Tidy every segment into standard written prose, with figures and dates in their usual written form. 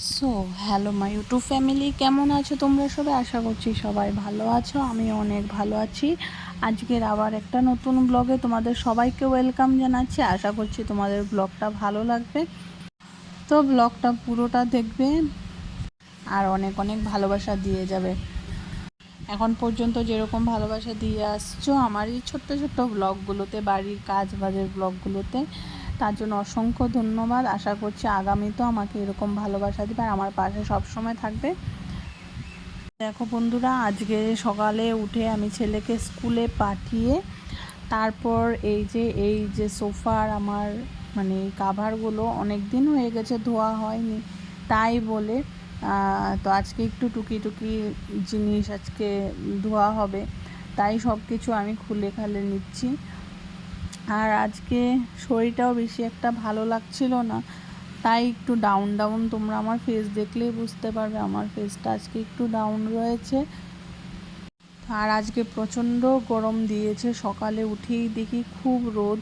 So hello my YouTube family, কেমন আছো তোমরা সবাই? আশা করছি সবাই ভালো আছো। আমি অনেক ভালো আছি। আজকের আবার একটা নতুন ব্লগে তোমাদের সবাইকে ওয়েলকাম জানাচ্ছি। আশা করছি তোমাদের ব্লগটা ভালো লাগবে। তো ব্লগটা পুরোটা দেখবে আর অনেক অনেক ভালোবাসা দিয়ে যাবে। এখন পর্যন্ত যেরকম ভালোবাসা দিয়ে আসছো আমার এই ছোট্ট ছোট্ট ব্লগগুলোতে, বাড়ির কাজ বাজের ব্লগগুলোতে, তার জন্য অসংখ্য ধন্যবাদ। আশা করছি আগামীতেও আমাকে এরকম ভালোবাসা দিবে আর আমার পাশে সবসময় থাকবে। দেখো বন্ধুরা, আজকে সকালে উঠে আমি ছেলেকে স্কুলে পাঠিয়ে তারপর এই যে সোফার আমার মানে কাভারগুলো অনেক দিন হয়ে গেছে ধোয়া হয়নি, তাই বলে তো আজকে একটু টুকি টুকি জিনিস আজকে ধোয়া হবে, তাই সব কিছু আমি খুলে খালে নিচ্ছি। আর আজকে শরীরটাও বেশি একটা ভালো লাগছিল না, তাই একটু ডাউন ডাউন। তোমরা আমার ফেস দেখলেই বুঝতে পারবে আমার ফেসটা আজকে একটু ডাউন রয়েছে। আর আজকে প্রচণ্ড গরম দিয়েছে, সকালে উঠেই দেখি খুব রোদ,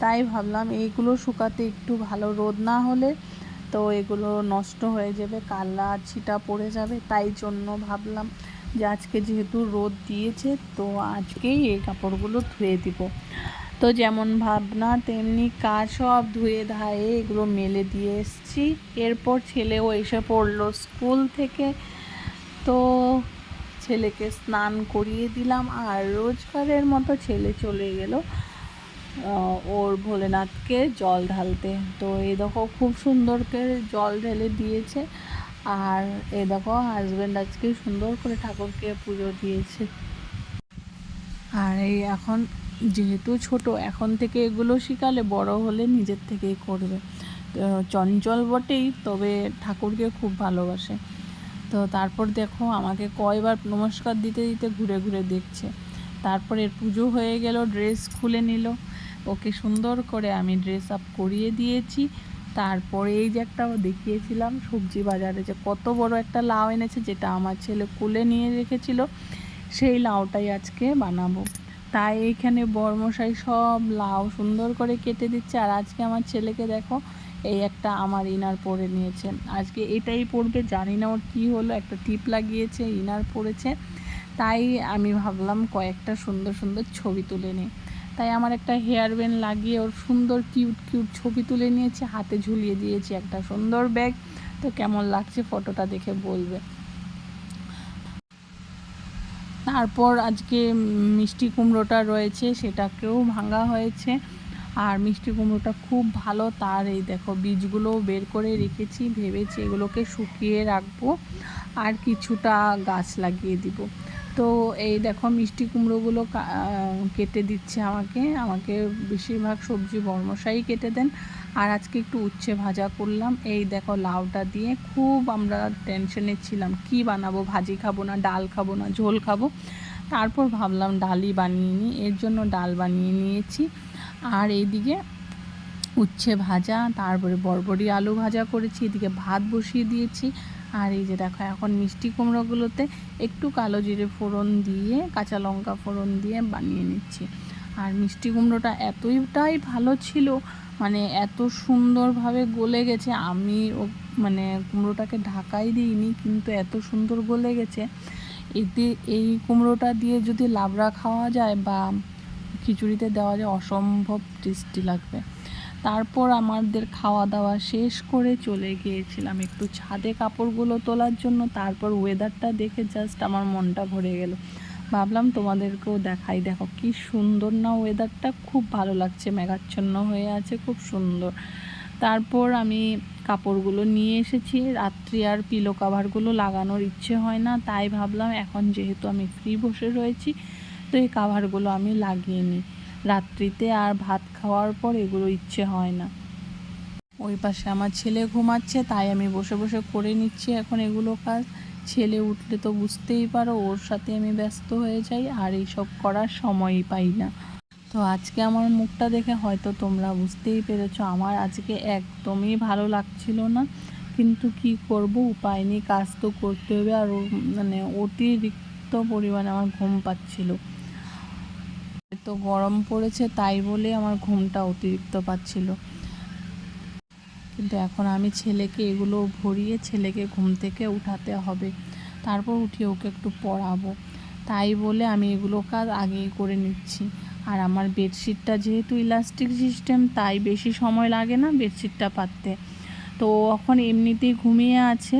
তাই ভাবলাম এইগুলো শুকাতে একটু ভালো রোদ না হলে তো এগুলো নষ্ট হয়ে যাবে, কালা ছিটা পড়ে যাবে। তাই জন্য ভাবলাম যে আজকে যেহেতু রোদ দিয়েছে তো আজকেই এই কাপড়গুলো ধুয়ে দিব। তো যেমন ভাবনা তেমনি কাজ, সব ধুয়ে ধায়ে এগুলো মেলে দিয়ে এসেছি। এরপর ছেলেও এসে পড়লো স্কুল থেকে, তো ছেলেকে স্নান করিয়ে দিলাম আর রোজকারের মতো ছেলে চলে গেল ওর ভোলেনাথকে জল ঢালতে। তো এই দেখো খুব সুন্দর করে জল ঢেলে দিয়েছে। আর এই দেখো হাজব্যান্ড আজকে সুন্দর করে ঠাকুরকে পুজো দিয়েছে। আর এই এখন যেহেতু ছোট, এখন থেকে এগুলো শিখালে বড় হলে নিজের থেকেই করবে। চঞ্চল বটেই, তবে ঠাকুরকে খুব ভালোবাসে। তো তারপর দেখো আমাকে কয়বার নমস্কার দিতে দিতে ঘুরে ঘুরে দেখছে। তারপর এর পুজো হয়ে গেল, ড্রেস খুলে নিল, ওকে সুন্দর করে আমি ড্রেস আপ করিয়ে দিয়েছি। তারপরে এই যে একটা দেখিয়েছিলাম সবজি বাজারে যে কত বড় একটা লাউ এনেছে, যেটা আমার ছেলে কুলে নিয়ে রেখেছিল, সেই লাউটাই আজকে বানাবো। তাই এইখানে বরমশাই সব লাউ সুন্দর করে কেটে দিচ্ছে। আর আজকে আমার ছেলেকে দেখো এই একটা আমার ইনার পরে নিয়েছে, আজকে এটাই পরবে, জানি না ওর কী হলো, একটা টিপ লাগিয়েছে, ইনার পরেছে। তাই আমি ভাবলাম কয়েকটা সুন্দর সুন্দর ছবি তুলে নিই, তাই আমার একটা হেয়ার ব্যান্ড লাগিয়ে ওর সুন্দর কিউট কিউট ছবি তুলে নিয়েছি, হাতে ঝুলিয়ে দিয়েছি একটা সুন্দর ব্যাগ। তো কেমন লাগছে ফটোটা দেখে বলবে। তারপর আজকে মিষ্টি কুমড়োটা রয়েছে, সেটাকেও ভাঙা হয়েছে। আর মিষ্টি কুমড়োটা খুব ভালো, তার এই দেখো বীজগুলোও বের করে রেখেছি, ভেবেছি এগুলোকে শুকিয়ে রাখবো আর কিছুটা গাছ লাগিয়ে দিব। তো এই দেখো মিষ্টি কুমড়োগুলো কেটে দিচ্ছে আমাকে বেশিরভাগ সবজি বর্মশাই কেটে দেন। আর আজকে একটু উচ্ছে ভাজা করলাম। এই দেখো লাউটা দিয়ে খুব আমরা টেনশনে ছিলাম কি বানাবো, ভাজি খাবো না, ডাল খাবো না, ঝোল খাবো। তারপর ভাবলাম ডালই বানিয়ে নিই, এর জন্য ডাল বানিয়ে নিয়েছি। আর এইদিকে উচ্ছে ভাজা, তারপরে বরবটি আলু ভাজা করেছি, এদিকে ভাত বসিয়ে দিয়েছি। আর এই যে দেখো এখন মিষ্টি কুমড়োগুলোতে একটু কালো জিরে ফোড়ন দিয়ে, কাঁচা লঙ্কা ফোড়ন দিয়ে বানিয়ে নিচ্ছি। আর মিষ্টি কুমড়োটা এতটাই ভালো ছিল, মানে এত সুন্দরভাবে গলে গেছে, আমি মানে কুমড়োটাকে ঢাকাই দিইনি, কিন্তু এত সুন্দর গলে গেছে। এতে এই কুমড়োটা দিয়ে যদি লাবড়া খাওয়া যায় বা খিচুড়িতে দেওয়া যায়, অসম্ভব টেস্টি লাগবে। তারপর আমাদের খাওয়া দাওয়া শেষ করে চলে গিয়েছিলাম একটু ছাদে কাপড়গুলো তোলার জন্য। তারপর ওয়েদারটা দেখে জাস্ট আমার মনটা ভরে গেল, ভাবলাম তোমাদেরকেও দেখাই। দেখো কি সুন্দর না ওয়েদারটা, খুব ভালো লাগছে, মেঘাচ্ছন্ন হয়ে আছে, খুব সুন্দর। তারপর আমি কাপড়গুলো নিয়ে এসেছি, রাত্রি আর পিলো কাভারগুলো লাগানোর ইচ্ছে হয় না, তাই ভাবলাম এখন যেহেতু আমি ফ্রি বসে রয়েছি তো এই কাভারগুলো আমি লাগিয়ে নিই। রাত্রিতে আর ভাত খাওয়ার পর এগুলো ইচ্ছে হয় না। ওই পাশে আমার ছেলে ঘুমাচ্ছে, তাই আমি বসে বসে করে নিচ্ছি এখন এগুলো কাজ। ছেলে উঠলে তো বুঝতেই পারো, ওর সাথে আমি ব্যস্ত হয়ে যাই আর এইসব করার সময়ই পাই না। তো আজকে আমার মুখটা দেখে হয়তো তোমরা বুঝতেই পেরেছো, আমার আজকে একদমই ভালো লাগছিল না, কিন্তু কি করব, উপায় নেই, কাজ তো করতে হবে। আর মানে অতিরিক্ত পরিমাণে আমার ঘুম পাচ্ছিল, তো গরম পড়েছে তাই বলে আমার ঘুমটা অতিরিক্ত পাচ্ছিল। কিন্তু এখন আমি ছেলেকে এগুলো ভরিয়ে ছেলেকে ঘুম থেকে উঠাতে হবে, তারপর উঠিয়ে ওকে একটু পড়াবো। তাই বলে আমি এগুলো কাজ আগেই করে নিচ্ছি। আর আমার বেডশিটটা যেহেতু ইলাস্টিক সিস্টেম, তাই বেশি সময় লাগে না বেডশিটটা পাততে। তো এখন এমনিতেই ঘুমিয়ে আছে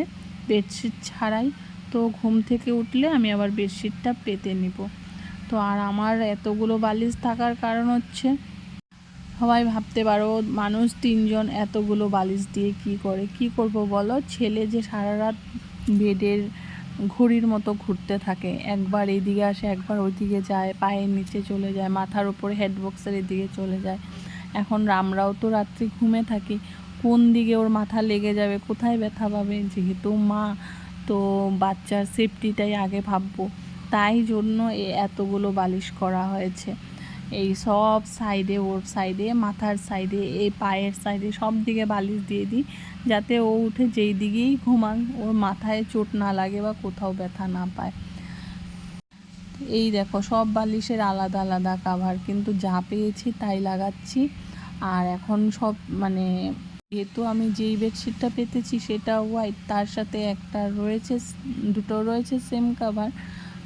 বেডশিট ছাড়াই, তো ঘুম থেকে উঠলে আমি আবার বেডশিটটা পেতে নিব। তো আর আমার এতগুলো বালিশ থাকার কারণ হচ্ছে, সবাই ভাবতে পারো মানুষ 3জন এতগুলো বালিশ দিয়ে কি করব বলো। ছেলে যে সারা রাত বেডের ঘড়ির মতো ঘুরতে থাকে, একবার এদিকে আসে একবার ওইদিকে যায়, পায়ের নিচে চলে যায়, মাথার উপরে হেডবক্সের এদিকে চলে যায়। এখন আমরাও তো রাত্রি ঘুমে থাকি, কোন দিকে ওর মাথা লেগে যাবে, কোথায় ব্যথা পাবে। যেহেতু মা, তো বাচ্চার সেফটিটাই আগে ভাববো, তাই জন্য এতগুলো বালিশ করা হয়েছে। এই সব সাইডে, ওর সাইডে, মাথার সাইডে, এই পায়ের সাইডে, সব দিকে বালিশ দিয়ে দিই, যাতে ও উঠে যেই দিকেই ঘুমাক ওর মাথায় চোট না লাগে বা কোথাও ব্যথা না পায়। এই দেখো সব বালিশের আলাদা আলাদা কাভার, কিন্তু যা পেয়েছি তাই লাগাচ্ছি। আর এখন সব মানে যেহেতু আমি যেই বেডশিটটা পেতেছি সেটা হোয়াইট, তার সাথে একটা রয়েছে, দুটো রয়েছে সেম কাভার,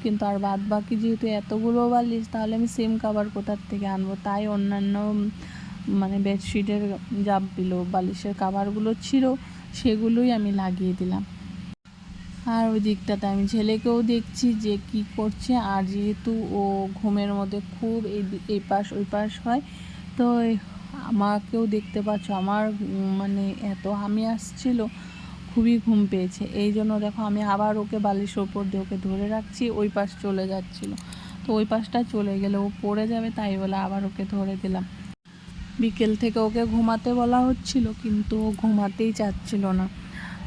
কিন্তু আর বাদ বাকি যেহেতু এতগুলো বালিশ, তাহলে আমি সেম কাভার কোথার থেকে আনবো। তাই অন্যান্য মানে বেডশিটের যা বালিশের কাভারগুলো ছিল সেগুলোই আমি লাগিয়ে দিলাম। আর ওই দিকটাতে আমি ছেলেকেও দেখছি যে কি করছে। আর যেহেতু ও ঘুমের মধ্যে খুব এই পাশ ওই পাশ হয়, তো আমাকেও দেখতে পাচ্ছ আমার মানে এত হামি আসছিল, খুবই ঘুম পেয়েছে। এই জন্য দেখো আমি আবার ওকে বালিশের ওপর দিয়ে ওকে ধরে রাখছি, ওই পাশ চলে যাচ্ছিল, তো ওই পাশটা চলে গেলে ও পড়ে যাবে, তাই বলে আবার ওকে ধরে দিলাম। বিকেল থেকে ওকে ঘুমাতে বলা হচ্ছিল, কিন্তু ও ঘুমাতেই চাচ্ছিল না।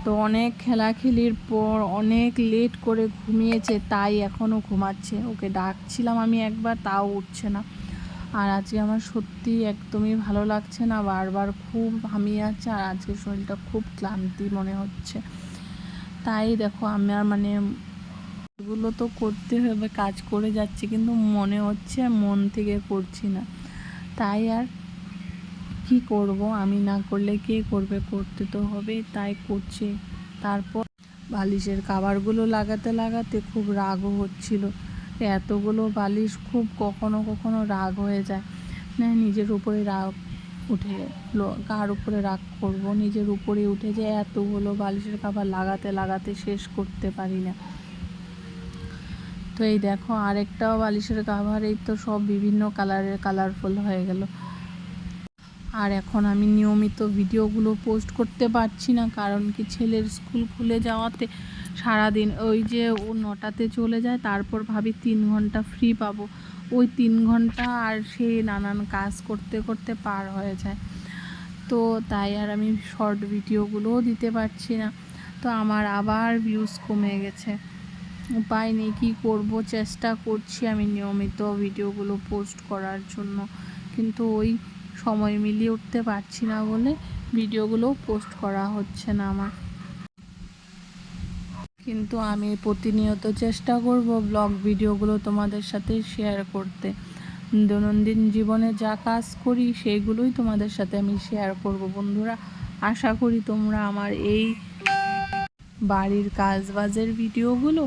তো অনেক খেলাখেলির পর অনেক লেট করে ঘুমিয়েছে, তাই এখনও ঘুমাচ্ছে। ওকে ডাকছিলাম আমি একবার, তাও উঠছে না। আর আজকে আমার সত্যি একদমই ভালো লাগছে না, বারবার খুব হামিয়ে আছে, আর আজকে শরীরটা খুব ক্লান্তি মনে হচ্ছে। তাই দেখো আমার মানে এগুলো তো করতে হবে, কাজ করে যাচ্ছি, কিন্তু মনে হচ্ছে মন থেকে করছি না। তাই আর কি করব, আমি না করলে কে করবে, করতে তো হবে, তাই করছি। তারপর বালিশের কাভারগুলো লাগাতে লাগাতে খুব রাগও হচ্ছিল। এতগুলো বালিশ খুব কখনো কখনো রাগ হয়ে যায়, না নিজের উপরে রাগ উঠে, কার উপরে রাগ করব, নিজের উপরে উঠে যে এতগুলো বালিশের কাভার লাগাতে লাগাতে শেষ করতে পারি না। তো এই দেখো আরেকটাও বালিশের কাভার, এই তো সব বিভিন্ন কালারের কালারফুল হয়ে গেল। আর এখন আমি নিয়মিত ভিডিওগুলো পোস্ট করতে পারছি না, কারণ কি ছেলের স্কুল খুলে যাওয়াতে সারাদিন ওই যে ও 9টাতে চলে যায়, তারপর ভাবি 3 ঘন্টা ফ্রি পাবো, ওই 3 ঘন্টা আর সে নানান কাজ করতে করতে পার হয়ে যায়। তো তাই আর আমি শর্ট ভিডিওগুলোও দিতে পারছি না। তো আমার আবার ভিউজ কমে গেছে, উপায় নেই, কী করব, চেষ্টা করছি আমি নিয়মিত ভিডিওগুলো পোস্ট করার জন্য, কিন্তু ওই সময় মিলিয়ে উঠতে পারছি না বলে ভিডিওগুলো পোস্ট করা হচ্ছে না আমার। কিন্তু আমি প্রতিনিয়ত চেষ্টা করব ব্লগ ভিডিওগুলো তোমাদের সাথে শেয়ার করতে। দৈনন্দিন জীবনে যা কাজ করি সেইগুলোই তোমাদের সাথে আমি শেয়ার করব বন্ধুরা। আশা করি তোমরা আমার এই বাড়ির কাজবাজের ভিডিওগুলো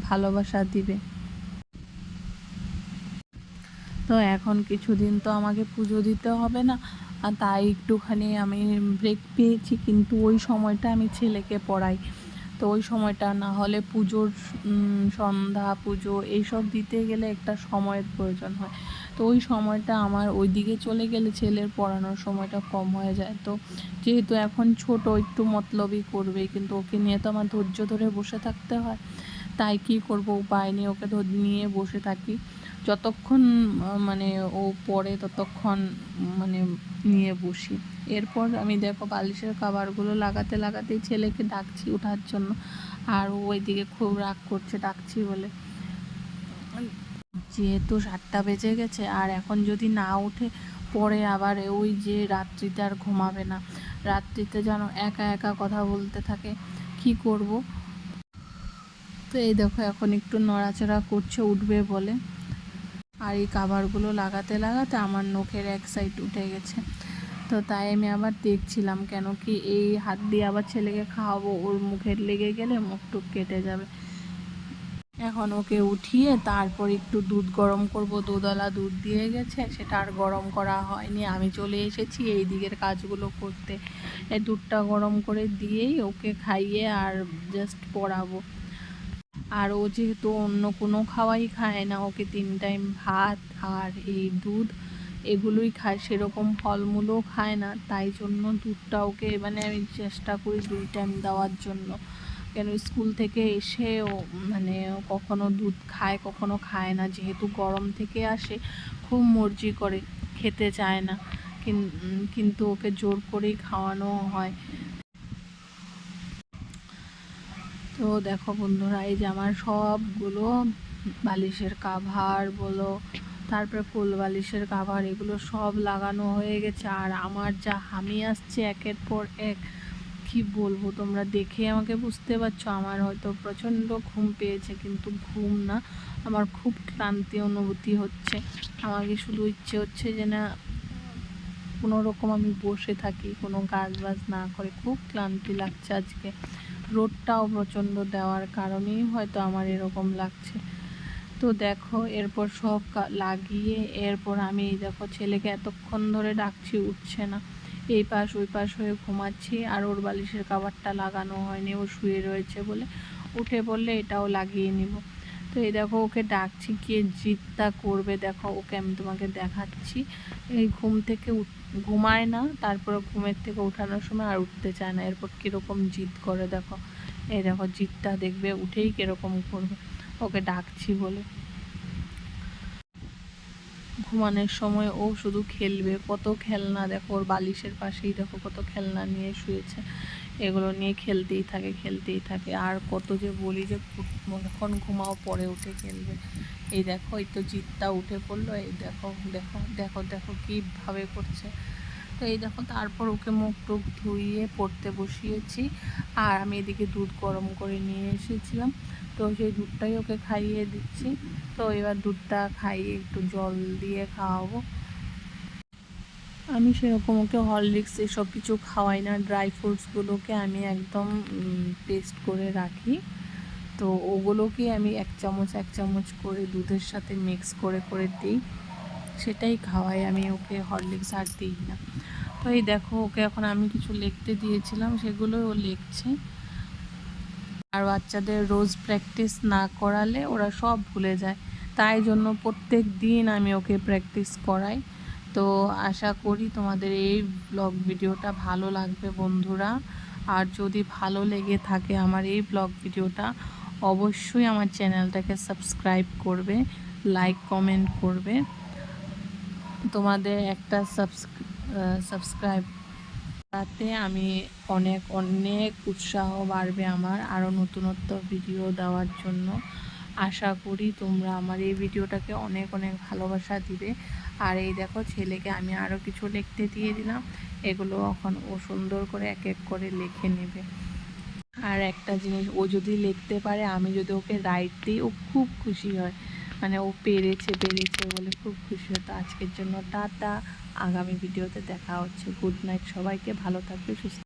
ভালোবাসা দিবে। তো এখন কিছুদিন তো আমাকে পুজো দিতে হবে না, আর তাই একটুখানি আমি ব্রেক পেয়েছি, কিন্তু ওই সময়টা আমি ছেলেকে পড়াই। তো ওই সময়টা না হলে পুজোর সন্ধ্যা পুজো এইসব দিতে গেলে একটা সময়ের প্রয়োজন হয়। তো ওই সময়টা আমার ওই দিকে চলে গেলে ছেলের পড়ানোর সময়টা কম হয়ে যায়। তো যেহেতু এখন ছোট, একটু মতলবই করবে, কিন্তু ওকে নিয়ে তো আমার ধৈর্য ধরে বসে থাকতে হয়। তাই কি করব, উপায় নেই, ওকে নিয়ে বসে থাকি। যতক্ষণ মানে ও পড়ে ততক্ষণ মানে নিয়ে বসি। এরপর আমি দেখো বালিশের কাভারগুলো লাগাতে লাগাতেই ছেলেকে ডাকছি ওঠার জন্য, আর ও ওইদিকে খুব রাগ করছে ডাকছি বলে। যেহেতু 7টা বেজে গেছে, আর এখন যদি না উঠে পরে আবার ওই যে রাত্রিতে আর ঘুমাবে না, রাত্রিতে যেন একা একা কথা বলতে থাকে, কি করব। তো এই দেখো এখন একটু নড়াচড়া করছে উঠবে বলে। আর এই কাভারগুলো লাগাতে লাগাতে আমার নখের এক সাইড উঠে গেছে। তো তো তাই আমি আবার দেখছিলাম, কেন কি এই হাত দিয়ে আবার ছেলেকে খাওয়াবো, ওর মুখের লেগে গেলে মুখ টুক কেটে যাবে। এখন ওকে উঠিয়ে তারপর একটু দুধ গরম করব, দুধওয়ালা দুধ দিয়ে গেছে, সেটা আর গরম করা হয়নি। আমি চলে এসেছি এই দিকের কাজগুলো করতে। এই দুধটা গরম করে দিয়েই ওকে খাইয়ে আর জাস্ট পড়াবো। আর ও যেহেতু অন্য কোনো খাওয়াই খায় না, ওকে 3 টাইম ভাত আর এই দুধ এগুলোই খায়, সেরকম ফলমূলও খায় না, তাই জন্য দুধটা ওকে মানে আমি চেষ্টা করি 2 টাইম দেওয়ার জন্য। কেন স্কুল থেকে এসে ও মানে কখনো দুধ খায় কখনো খায় না, যেহেতু গরম থেকে আসে খুব মর্জি করে, খেতে চায় না, কিন্তু ওকে জোর করেই খাওয়ানো হয়। তো দেখো বন্ধুরা, এই যে আমার সবগুলো বালিশের কাভার বলো, তারপরে কোল বালিশের কাভার, এগুলো সব লাগানো হয়ে গেছে। আর আমার যা হামি আসছে একের পর এক, কি বলবো, তোমরা দেখে আমাকে বুঝতে পারছো আমার হয়তো প্রচণ্ড ঘুম পেয়েছে, কিন্তু ঘুম না, আমার খুব ক্লান্তি অনুভূতি হচ্ছে। আমাকে শুধু ইচ্ছে হচ্ছে যে না কোনো রকম আমি বসে থাকি, কোনো কাজ বাজ না করে। খুব ক্লান্তি লাগছে আজকে, রোদটাও প্রচণ্ড দেওয়ার কারণেই হয়তো আমার এরকম লাগছে। তো দেখো এরপর সব লাগিয়ে এরপর আমি দেখো ছেলেকে এতক্ষণ ধরে ডাকছি, উঠছে না, এই পাশ ওই পাশ হয়ে ঘুমাচ্ছি। আর ওর বালিশের কাভারটা লাগানো হয়নি, ও শুয়ে রয়েছে বলে, উঠে পড়লে এটাও লাগিয়ে নিব। তো এই দেখো ওকে ডাকছি, কে জিদটা করবে দেখো, ওকে আমি তোমাকে দেখাচ্ছি। এই ঘুম থেকে ঘুমায় না, তারপরে ঘুমের থেকে উঠানোর সময় আর উঠতে চায় না, এরপর কীরকম জিদ করে দেখো। এই দেখো জিদটা দেখবে, উঠেই কীরকম করবে ওকে ডাকছি বলে। ঘুমানোর সময় ও শুধু খেলবে, কত খেলনা দেখো, ওর বালিশের পাশেই দেখো কত খেলনা নিয়ে শুয়েছে, এগুলো নিয়ে খেলতেই থাকে। আর কত যে বলি যে এখন ঘুমাও, পরে উঠে খেলবে। এই দেখো এই তো জিদটা উঠে পড়লো, এই দেখো দেখো দেখো দেখো কীভাবে করছে। তো এই দেখো তারপর ওকে মুখ টুক ধুইয়ে পড়তে বসিয়েছি। আর আমি এদিকে দুধ গরম করে নিয়ে এসেছিলাম, তো সেই দুধটাই ওকে খাইয়ে দিচ্ছি। তো এবার দুধটা খাইয়ে একটু জল দিয়ে খাওয়াবো। আমি সেরকম ওকে হরলিক্স এসব কিছু খাওয়াই না, ড্রাই ফ্রুটসগুলোকে আমি একদম পেস্ট করে রাখি। তো ওগুলোকে আমি এক চামচ করে দুধের সাথে মিক্স করে করে দিই, সেটাই খাওয়াই আমি ওকে, হরলিক্স আর দিই না। তো এই দেখো ওকে এখন আমি কিছু লিখতে দিয়েছিলাম, সেগুলো ও লিখছে। আর বাচ্চাদের রোজ প্র্যাকটিস না করালে ওরা সব ভুলে যায়, তাই জন্য প্রত্যেক দিন আমি ওকে প্র্যাকটিস করাই। তো আশা করি তোমাদের এই ব্লগ ভিডিওটা ভালো লাগবে বন্ধুরা। আর যদি ভালো লেগে থাকে আমার এই ব্লগ ভিডিওটা, অবশ্যই আমার চ্যানেলটাকে সাবস্ক্রাইব করবে, লাইক কমেন্ট করবে। তোমাদের একটা সাবস্ক্রাইব তাতে আমি অনেক অনেক উৎসাহ বাড়বে আমার আরও নতুনত্ব ভিডিও দেওয়ার জন্য। আশা করি তোমরা আমার এই ভিডিওটাকে অনেক অনেক ভালোবাসা দিবে। আর এই দেখো ছেলেকে আমি আরও কিছু লিখতে দিয়ে দিলাম, এগুলো এখন ও সুন্দর করে এক এক করে লিখে নেবে। আর একটা জিনিস, ও যদি লিখতে পারে, আমি যদি ওকে রাইট দিই, ও খুব খুশি হয়, মানে ও পেরেছে বলে খুব খুশি হয়। তো আজকের জন্য টাটা, আগামী ভিডিওতে দেখা হচ্ছে। গুড নাইট সবাইকে, ভালো থাকবে সুস্থ।